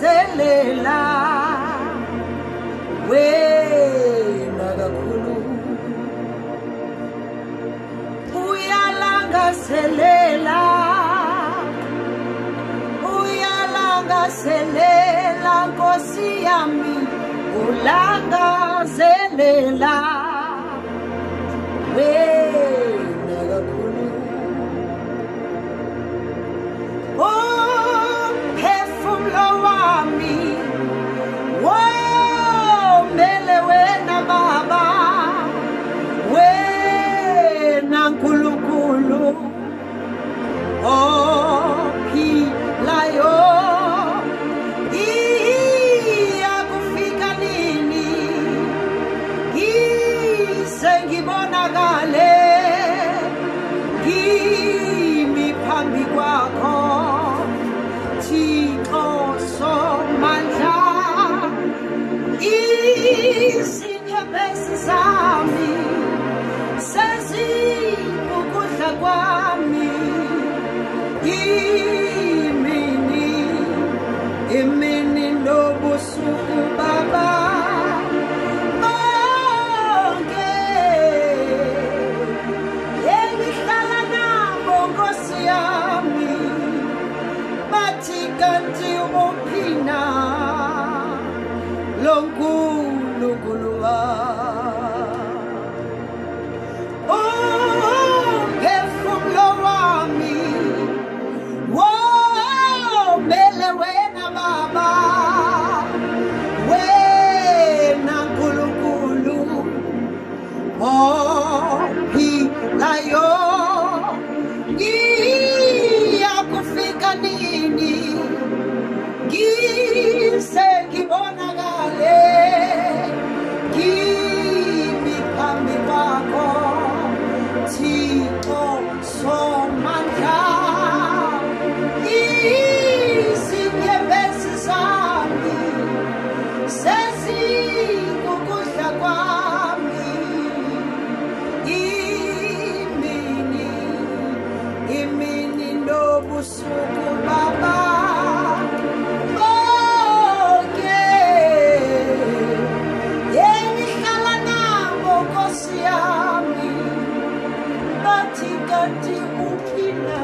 zelela wena kakhulu uyalangazelela Nkosi yami ulangazelela wena kakhulu umphefumulo wami womele wena Baba wena Nkulunkulu ophilayo ngibonakale ngimi phambi kwakho Thixo somandla izinyembezi zami sezikukudla kwami imini nobusuku Baba kanti uphina lonkulunkulu umphefumulo wami womele wena Baba wena Nkulunkulu ophilayo ngiyakufika nini ngibonakale ngimi phambi kwakho Thixo somandla izinyembezi zami sezikukudla kwami imini nobusuku Baba kanti uphina